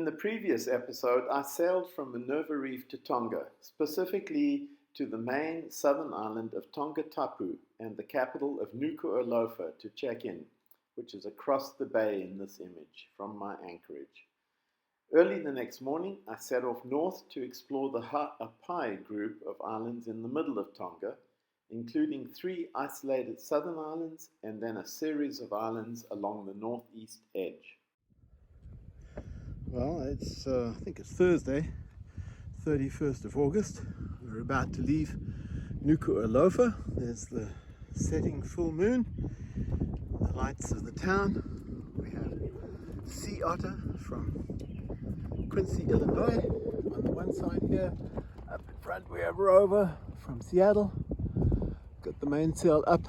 In the previous episode, I sailed from Minerva Reef to Tonga, specifically to the main southern island of Tonga Tapu and the capital of Nuku'alofa to check in, which is across the bay in this image from my anchorage. Early the next morning, I set off north to explore the Ep3 group of islands in the middle of Tonga, including 3 isolated southern islands and then a series of islands along the northeast edge. Well, I think it's Thursday, 31st of August. We're about to leave Nuku'alofa. There's the setting full moon, the lights of the town. We have sea otter from Quincy, Illinois on the one side here. Up in front we have Rover from Seattle. Got the mainsail up,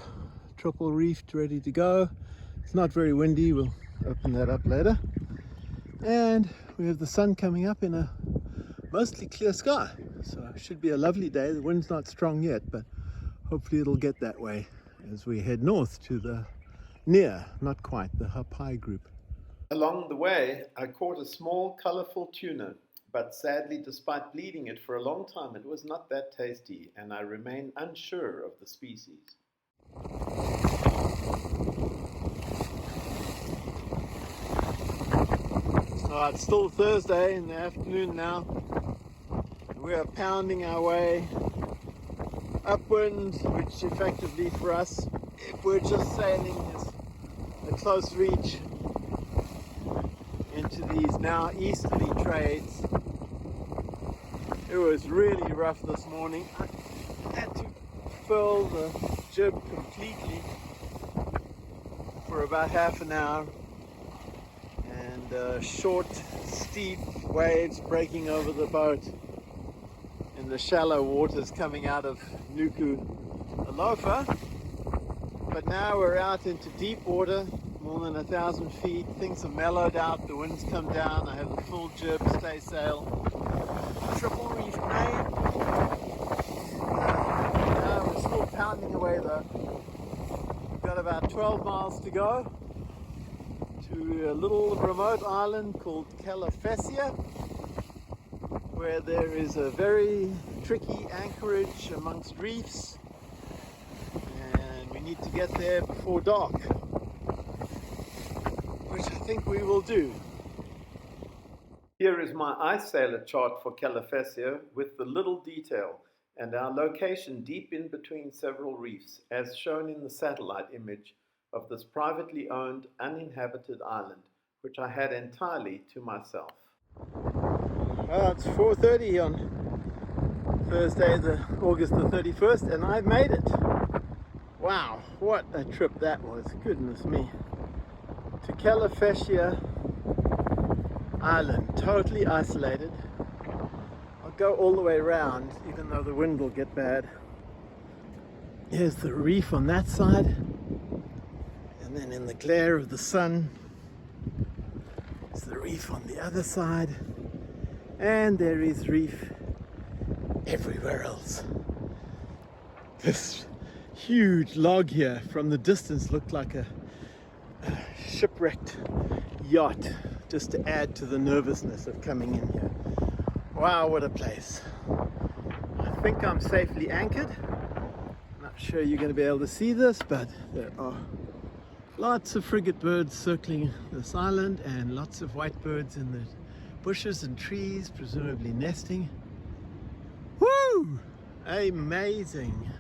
triple reefed, ready to go. It's not very windy, we'll open that up later. And we have the sun coming up in a mostly clear sky, so it should be a lovely day. The wind's not strong yet, but hopefully it'll get that way as we head north to the not quite, the Ep3 group. Along the way, I caught a small, colorful tuna, but sadly, despite bleeding it for a long time, it was not that tasty, and I remain unsure of the species. It's still Thursday in the afternoon now. We are pounding our way upwind, which effectively for us, if we're just sailing, is a close reach into these now easterly trades. It was really rough this morning. I had to furl the jib completely for about half an hour. And short, steep waves breaking over the boat in the shallow waters coming out of Nuku'alofa. But now we're out into deep water, more than 1,000 feet. Things have mellowed out, the wind's come down. I have the full jib, staysail, triple reef main. Now we're still pounding away though. We've got about 12 miles to go to a little remote island called Calasia, where there is a very tricky anchorage amongst reefs, and we need to get there before dark, which I think we will do. Here is my iSailor chart for Calasia with the little detail and our location deep in between several reefs, as shown in the satellite image of this privately owned, uninhabited island, which I had entirely to myself. It's 4:30 on Thursday, August the 31st, and I've made it. Wow, what a trip that was, goodness me. To Calasia Island, totally isolated. I'll go all the way around, even though the wind will get bad. Here's the reef on that side. And then in the glare of the sun, there's the reef on the other side, and there is reef everywhere else. This huge log here from the distance looked like a shipwrecked yacht, just to add to the nervousness of coming in here. Wow, what a place. I think I'm safely anchored. Not sure you're going to be able to see this, but there are lots of frigate birds circling this island and lots of white birds in the bushes and trees, presumably nesting. Woo! Amazing!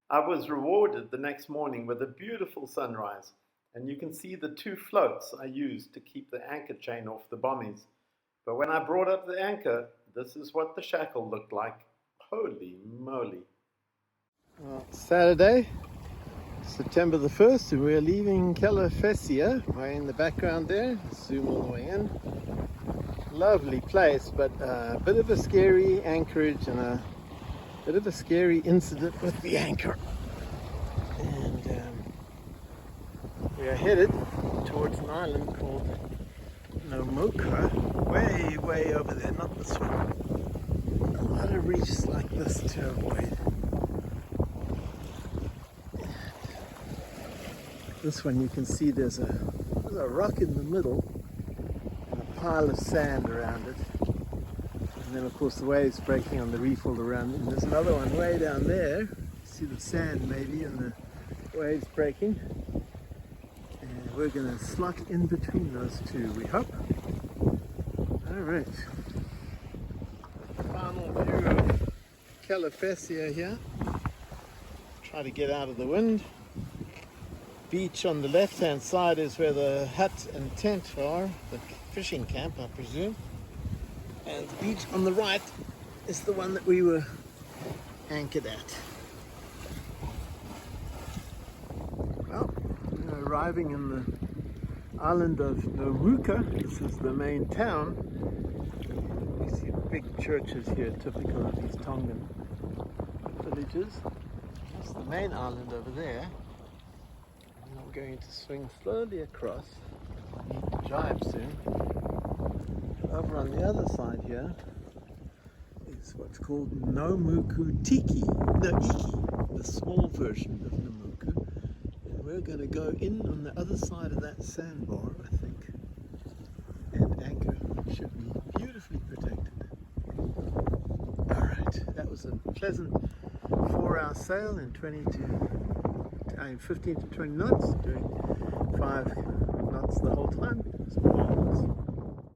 I was rewarded the next morning with a beautiful sunrise, and you can see the 2 floats I used to keep the anchor chain off the bommies. But when I brought up the anchor, this is what the shackle looked like. Holy moly! Well, Saturday, September the 1st, and we're leaving Calasia, way in the background there. Zoom all the way in. Lovely place, but a bit of a scary anchorage and a bit of a scary incident with the anchor. And we are headed towards an island called Nuku'alofa, way over there, not this one. A lot of reefs like this to avoid. This one you can see there's a rock in the middle and a pile of sand around it. And then of course the waves breaking on the reef all around. And there's another one way down there. See the sand maybe and the waves breaking. And we're going to slot in between those two, we hope. Alright. Final view of Calasia here. Try to get out of the wind. Beach on the left hand side is where the hut and tent are, the fishing camp I presume. And the beach on the right is the one that we were anchored at. Well, we're arriving in the island of Nuku'alofa. This is the main town. You see big churches here, typical of these Tongan villages. That's the main island over there. And I'm going to swing slowly across. I need to jibe soon. Over on the other side here is what's called Iki, the small version of Namuku. And we're going to go in on the other side of that sandbar, I think. And anchor should be beautifully protected. Alright, that was a pleasant 4-hour sail in 15 to 20 knots, doing 5 knots the whole time. It's marvelous.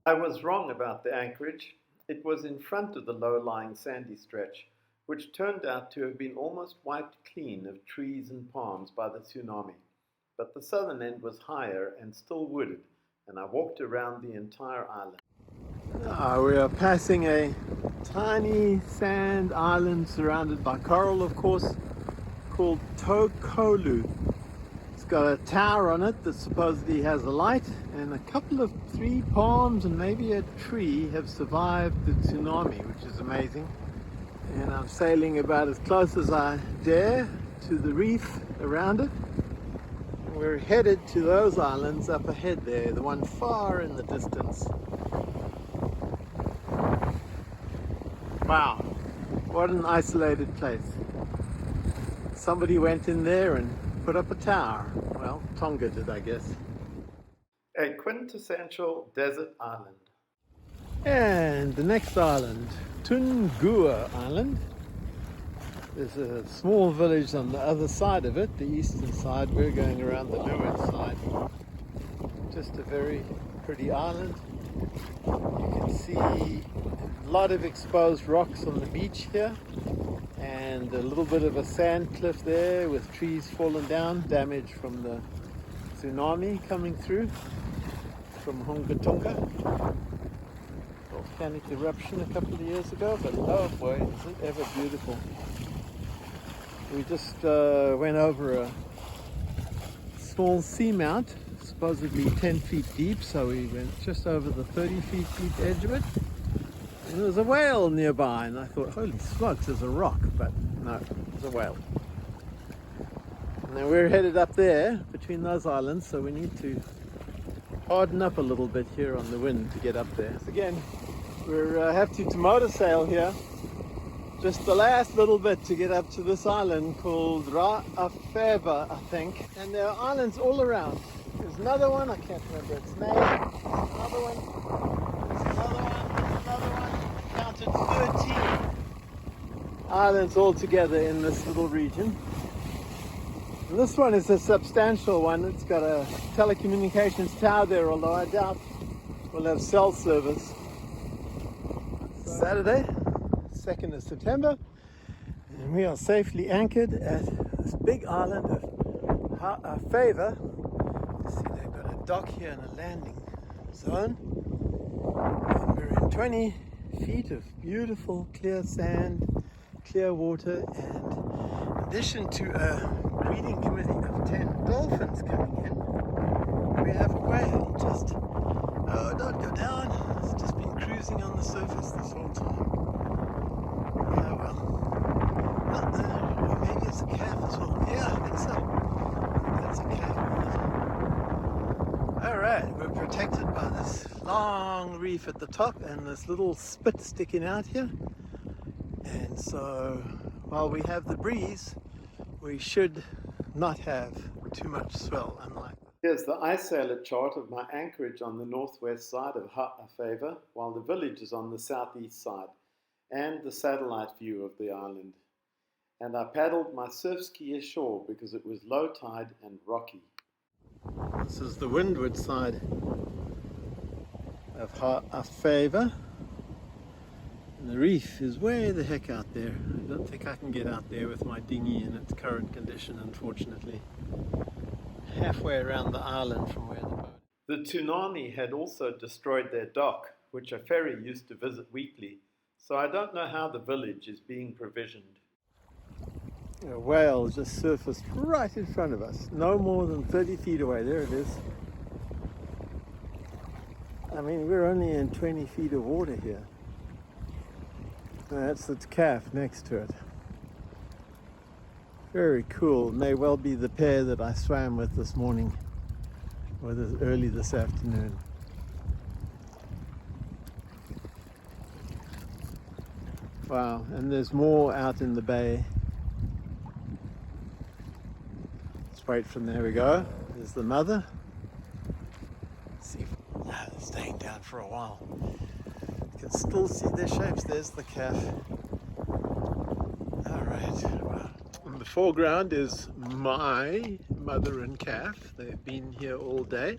I was wrong about the anchorage. It was in front of the low-lying sandy stretch, which turned out to have been almost wiped clean of trees and palms by the tsunami. But the southern end was higher and still wooded, and I walked around the entire island. We are passing a tiny sand island surrounded by coral, of course, called Tokolu. It's got a tower on it that supposedly has a light, and a couple of 3 palms and maybe a tree have survived the tsunami, which is amazing. And I'm sailing about as close as I dare to the reef around it. And we're headed to those islands up ahead there, the one far in the distance. Wow, what an isolated place. Somebody went in there and put up a tower. Well, Tonga did, I guess. A quintessential desert island. And the next island, Tungia Island. There's a small village on the other side of it, the eastern side. We're going around the leeward side. Just a very pretty island. You can see a lot of exposed rocks on the beach here, and a little bit of a sand cliff there with trees fallen down, damage from the tsunami coming through from Tonga. Volcanic eruption a couple of years ago, but oh boy, is it ever beautiful. We just went over a small seamount, supposedly 10 feet deep, so we went just over the 30 feet deep edge of it. And there was a whale nearby, and I thought, holy smokes, there's a rock, but no, there's a whale. And then we're headed up there between those islands, so we need to harden up a little bit here on the wind to get up there. So again, we have to motor sail here, just the last little bit to get up to this island called Ra'afeva, I think. And there are islands all around. There's another one, I can't remember its name. There's another one. There's another one. There's another one. I counted 13 islands all together in this little region. And this one is a substantial one. It's got a telecommunications tower there, although I doubt we'll have cell service. Saturday, 2nd of September, and we are safely anchored at this big island of Ra'afeva. See, they've got a dock here and a landing zone, and we're in 20 feet of beautiful clear sand, clear water, and in addition to a greeting committee of 10 dolphins coming in, we have a whale just, oh, don't go down, it's just been cruising on the surface this whole time. Oh well. Not there. Maybe it's a calf as well. Yeah, I think so. That's a calf. Alright, we're protected by this long reef at the top and this little spit sticking out here. And so while we have the breeze, we should not have too much swell, unlike. Here's the iSailor chart of my anchorage on the northwest side of Ha'afeva, while the village is on the southeast side, and the satellite view of the island. And I paddled my surf ski ashore because it was low tide and rocky. This is the windward side of Ha'afeva. And the reef is way the heck out there. I don't think I can get out there with my dinghy in its current condition, unfortunately. Halfway around the island from where the boat is. The tsunami had also destroyed their dock, which a ferry used to visit weekly, so I don't know how the village is being provisioned. A whale just surfaced right in front of us, no more than 30 feet away. There it is. I mean, we're only in 20 feet of water here. That's the calf next to it. Very cool. May well be the pair that I swam with this morning, or early this afternoon. Wow, and there's more out in the bay. Let's wait from there we go. There's the mother. Let's see if staying down for a while. You can still see their shapes. There's the calf. Alright, wow. In the foreground is my mother and calf. They've been here all day.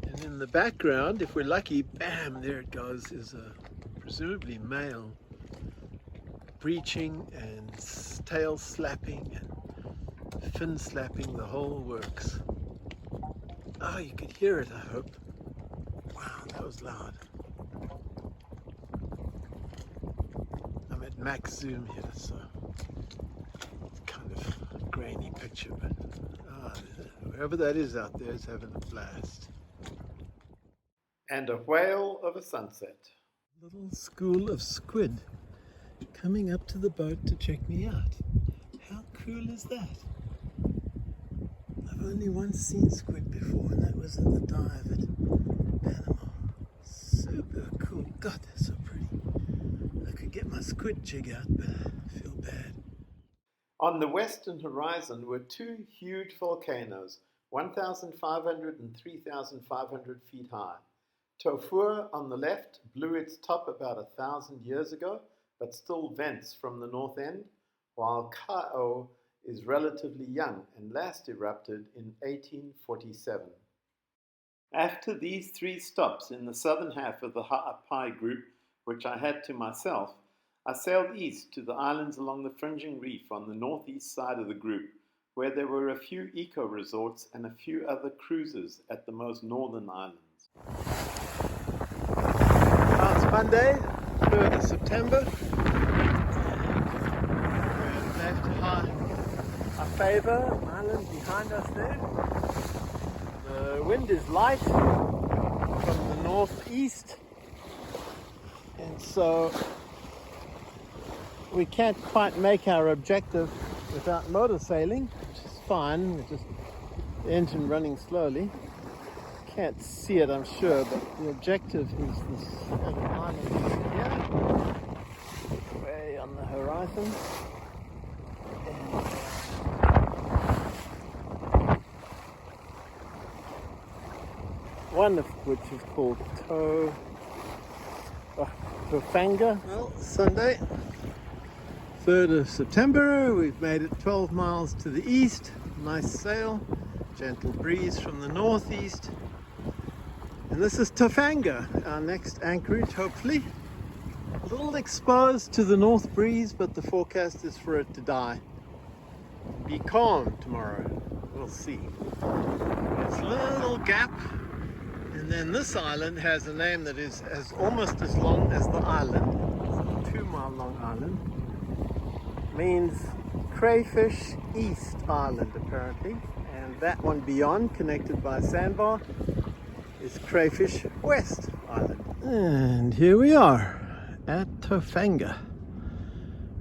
And in the background, if we're lucky, bam, there it goes, is a presumably male, breaching and tail slapping and fin slapping, the whole works. Oh, you could hear it, I hope. Wow, that was loud. I'm at max zoom here, so it's kind of a grainy picture, but whoever that is out there is having a blast. And a whale of a sunset. Little school of squid coming up to the boat to check me out. How cool is that? I've only once seen squid before, and that was at the dive at Panama. Super cool. God, they're so pretty. I could get my squid jig out, but I feel bad. On the western horizon were two huge volcanoes, 1,500 and 3,500 feet high. Tofua on the left blew its top about 1,000 years ago, but still vents from the north end, while Ka'o is relatively young and last erupted in 1847. After these three stops in the southern half of the Ha'apai group, which I had to myself, I sailed east to the islands along the fringing reef on the northeast side of the group, where there were a few eco-resorts and a few other cruises at the most northern islands. It's Monday, 3rd of September. We're left Ha'afeva island behind us there. The wind is light from the northeast, and so we can't quite make our objective without motor sailing, which is fine. It's just the engine running slowly. Can't see it, I'm sure, but the objective is this other island here, way on the horizon. One of which is called Tofanga. Well, Sunday, 3rd of September, we've made it 12 miles to the east. Nice sail, gentle breeze from the northeast. And this is Tofanga, our next anchorage, hopefully. A little exposed to the north breeze, but the forecast is for it to die. Be calm tomorrow, we'll see. There's a little gap, and then this island has a name that is almost as long as the island. It's a 2-mile long island. Means Crayfish East Island, apparently. And that one beyond, connected by a sandbar, is Crayfish West Island. And here we are at Tofanga.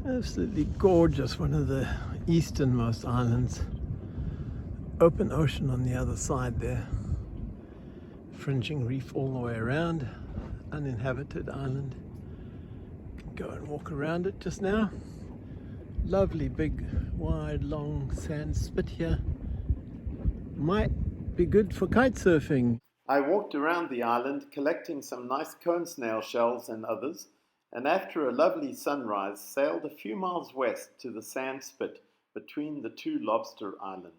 Absolutely gorgeous, one of the easternmost islands. Open ocean on the other side there. Fringing reef all the way around. Uninhabited island. Can go and walk around it just now. Lovely big, wide, long sand spit here. Might might be good for kite surfing. I walked around the island collecting some nice cone snail shells and others, and after a lovely sunrise sailed a few miles west to the sand spit between the two lobster islands.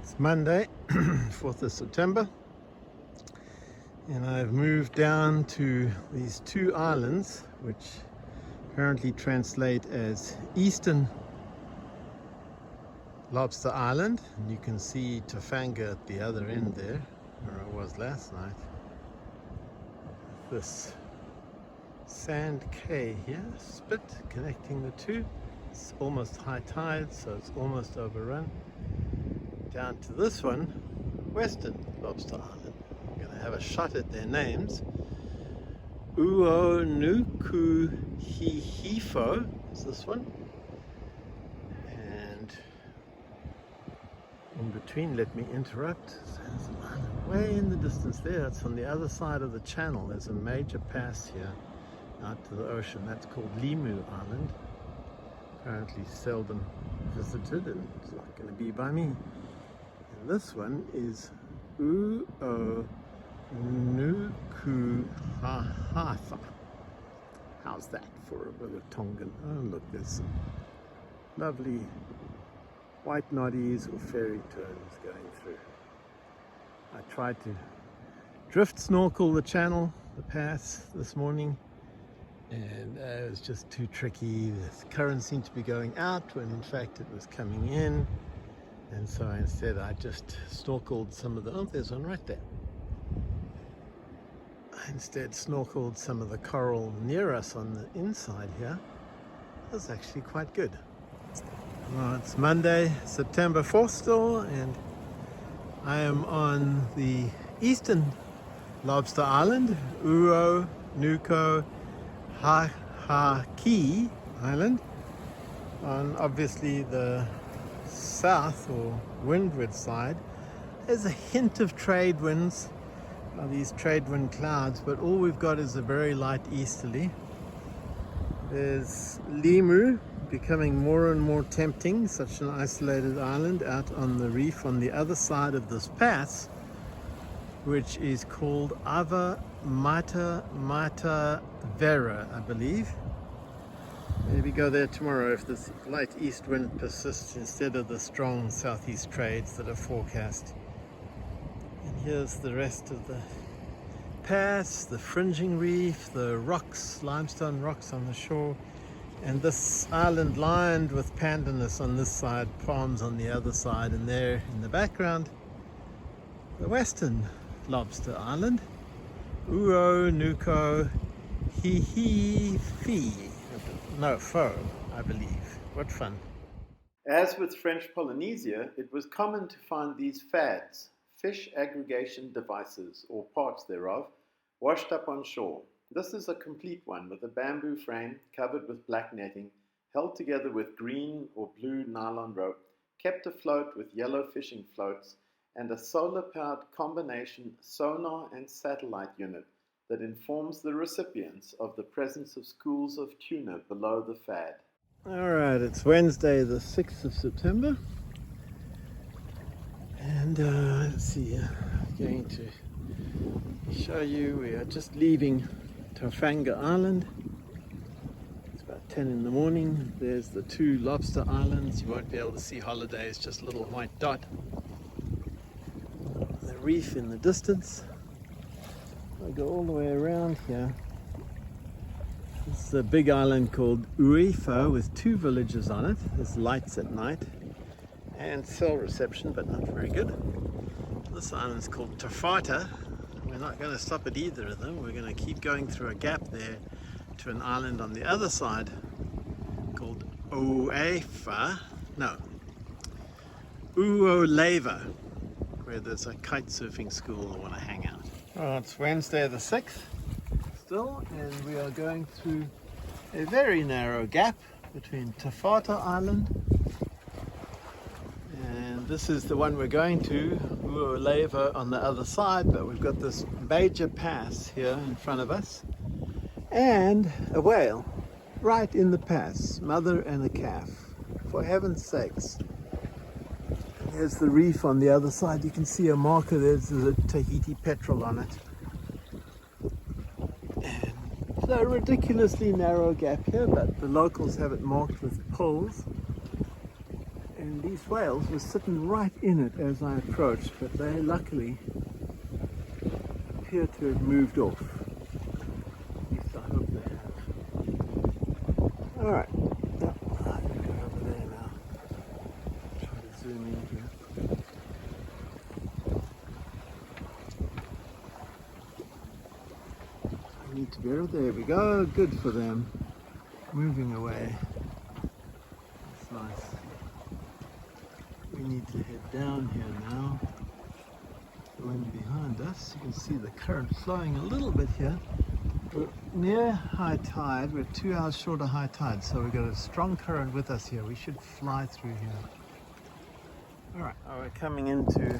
It's Monday, 4th of September, and I've moved down to these two islands, which apparently translate as Eastern Lobster Island, and you can see Tofanga at the other end there, where I was last night. This sand cay here, spit connecting the two. It's almost high tide, so it's almost overrun. Down to this one, Western Lobster Island. I'm going to have a shot at their names. Nuku'alofa is this one. And in between, let me interrupt. There's an island way in the distance there. It's on the other side of the channel. There's a major pass here out to the ocean. That's called Limu Island. Apparently seldom visited, and it's not going to be by me. And this one is Nuku'alofa. How's that for a bit of Tongan? Oh look, there's some lovely white noddies or fairy toads going through. I tried to drift snorkel the channel, the pass, this morning, and it was just too tricky. The current seemed to be going out when in fact it was coming in, and so instead I just snorkeled some of the, oh there's one right there. I instead snorkeled some of the coral near us on the inside here. It was actually quite good. Well, it's Monday, September 4th still, and I am on the Eastern Lobster Island, Nuku'alofa Island, on obviously the south or windward side. There's a hint of trade winds, these trade wind clouds, but all we've got is a very light easterly. There's Limu becoming more and more tempting, such an isolated island out on the reef on the other side of this pass, which is called Ava Mata Vera, I believe. Maybe go there tomorrow if this light east wind persists instead of the strong southeast trades that are forecast. And here's the rest of the pass, the fringing reef, the rocks, limestone rocks on the shore, and this island lined with pandanus on this side, palms on the other side, and there in the background, the Western Lobster Island, Nuku'alofa. No, Fo, I believe. What fun. As with French Polynesia, it was common to find these fads, fish aggregation devices, or parts thereof, washed up on shore. This is a complete one with a bamboo frame covered with black netting, held together with green or blue nylon rope, kept afloat with yellow fishing floats, and a solar-powered combination sonar and satellite unit that informs the recipients of the presence of schools of tuna below the fad. Alright, it's Wednesday the 6th of September, and let's see, I'm going to show you, we are just leaving Tofanga Island. It's about 10 in the morning. There's the two lobster islands. You won't be able to see Holiday, it's just a little white dot. The reef in the distance. I go all the way around here. This is a big island called Uefa with two villages on it. There's lights at night and cell reception, but not very good. This island's called Tofata. We're not going to stop at either of them. We're going to keep going through a gap there to an island on the other side called Uefa. No, Nuku'alofa, where there's a kite surfing school I want to hang out. Oh, it's Wednesday the 6th still, and we are going through a very narrow gap between Tofata Island, and this is the one we're going to, Nuku'alofa, on the other side, but we've got this major pass here in front of us, and a whale right in the pass, mother and a calf, for heaven's sakes. There's the reef on the other side. You can see a marker there. There's a Tahiti petrol on it. And it's a ridiculously narrow gap here, but the locals have it marked with poles. And these whales were sitting right in it as I approached, but they luckily appear to have moved off. At least I hope they have. Alright, go over there now. Try to zoom in here. I need to be over there. We go, good for them. Moving away. That's nice. We need to head down here now. The wind behind us. You can see the current flowing a little bit here. We're near high tide. We're 2 hours short of high tide, so we've got a strong current with us here. We should fly through here. Alright, we're coming into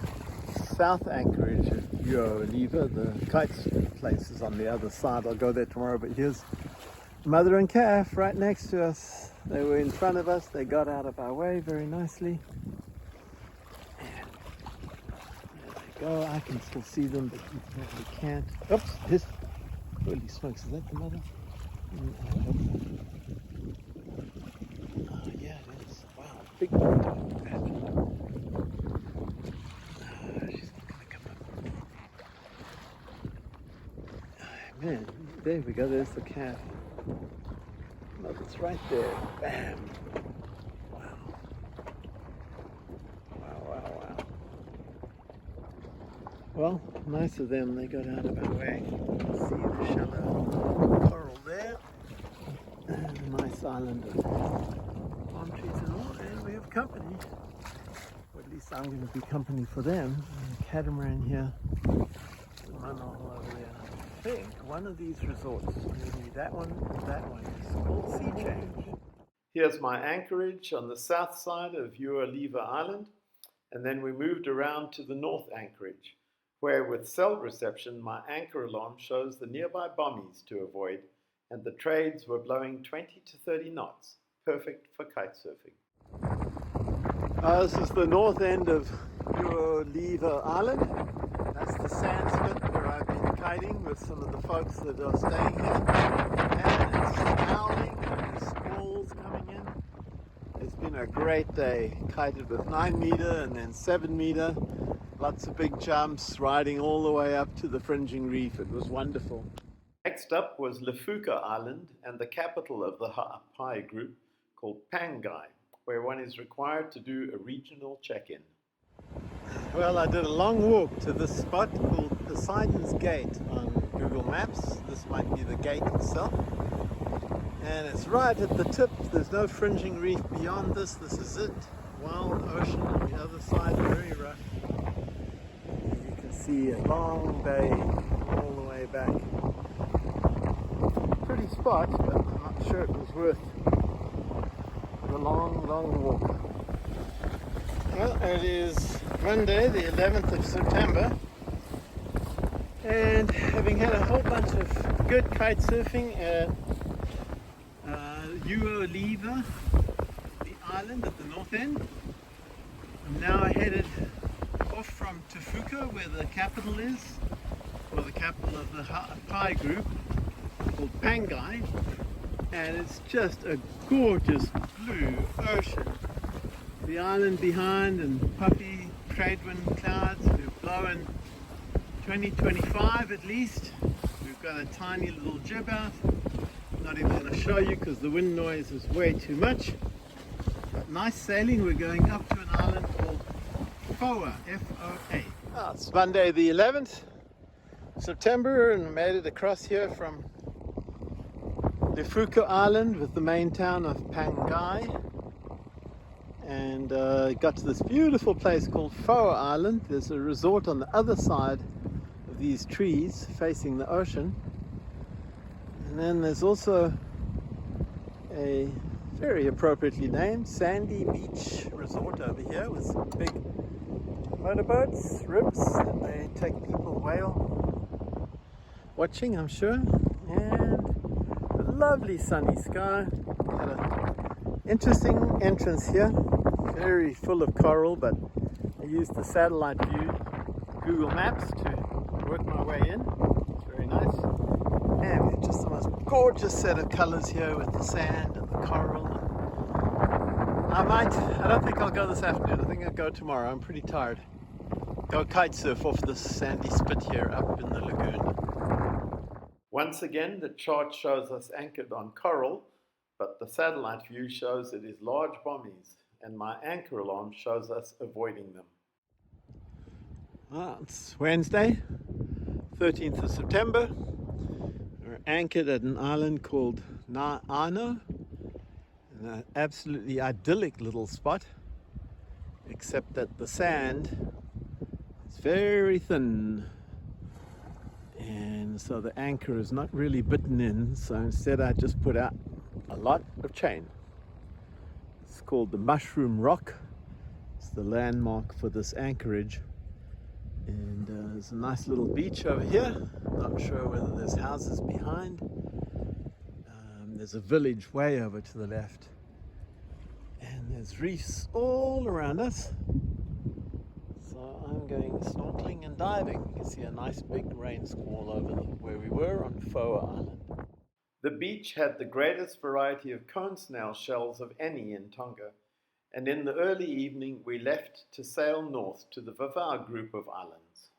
South Anchorage at Nuku'alofa. The kites place is on the other side. I'll go there tomorrow, but here's mother and calf right next to us. They were in front of us. They got out of our way very nicely. Go. I can still see them, but you probably can't. Oops! This. Holy smokes! Is that the mother? Oh yeah, it is. Wow, big one. She's not gonna come up. Oh, man, there we go. There's the calf. Mother's right there. Bam! Wow! Wow! Wow! Wow! Well, nice of them, they got out of our way. See the shallow coral there. And a nice island of palm trees and all. And we have company. Or at least I'm going to be company for them. And a catamaran here. One all over there. I think one of these resorts, maybe that one or that one, is called Sea Change. Here's my anchorage on the south side of Nuku'alofa Island. And then we moved around to the north anchorage, where with cell reception my anchor alarm shows the nearby bommies to avoid, and the trades were blowing 20 to 30 knots, perfect for kite surfing. This is the north end of Nuku'alofa Island. That's the sand spit where I've been kiting with some of the folks that are staying here. And it's howling and there's squalls coming in. It's been a great day. Kited with 9 meter and then 7 meter. Lots of big jumps, riding all the way up to the fringing reef. It was wonderful. Next up was Lefuka Island and the capital of the Ha'apai group called Pangai, where one is required to do a regional check-in. Well, I did a long walk to this spot called Poseidon's Gate on Google Maps. This might be the gate itself. And it's right at the tip. There's no fringing reef beyond this. This is it. Wild ocean on the other side, very rough. See a long bay all the way back. Pretty spot, but I'm not sure it was worth the long walk. Well, it is Monday, the 11th of September, and having had a whole bunch of good kite surfing at Nuku'alofa, the island at the north end, I'm now headed off from Tefuka, where the capital is, or the capital of the Ha'apai group, called Pangai, and it's just a gorgeous blue ocean. The island behind and puffy tradewind clouds. We're blowing 20-25 at least. We've got a tiny little jib out. Not even going to show you because the wind noise is way too much. But nice sailing. We're going up to an island called Foa, F-O-A. Oh, it's Monday the 11th September and made it across here from Lefuka Island with the main town of Pangai, and got to this beautiful place called Foa Island. There's a resort on the other side of these trees facing the ocean, and then there's also a very appropriately named Sandy Beach Resort over here with some big motorboats, ribs, that they take people whale watching, I'm sure, and a lovely sunny sky. Had an interesting entrance here, very full of coral, but used the satellite view Google Maps to work my way in. It's very nice. And it's just the most gorgeous set of colors here with the sand and the coral. I don't think I'll go this afternoon. I think I'll go tomorrow. I'm pretty tired. Go kite surf off this sandy spit here up in the lagoon. Once again, the chart shows us anchored on coral, but the satellite view shows it is large bommies, and my anchor alarm shows us avoiding them. Well, it's Wednesday, 13th of September. We're anchored at an island called Nuku'alofa, an absolutely idyllic little spot, except that the sand is very thin, and so the anchor is not really bitten in. So instead I just put out a lot of chain. It's called the Mushroom Rock. It's the landmark for this anchorage, and there's a nice little beach over here. Not sure whether there's houses behind. There's a village way over to the left, and there's reefs all around us. So I'm going snorkeling and diving. You can see a nice big rain squall over where we were on Foa Island. The beach had the greatest variety of cone snail shells of any in Tonga, and in the early evening we left to sail north to the Vavau group of islands.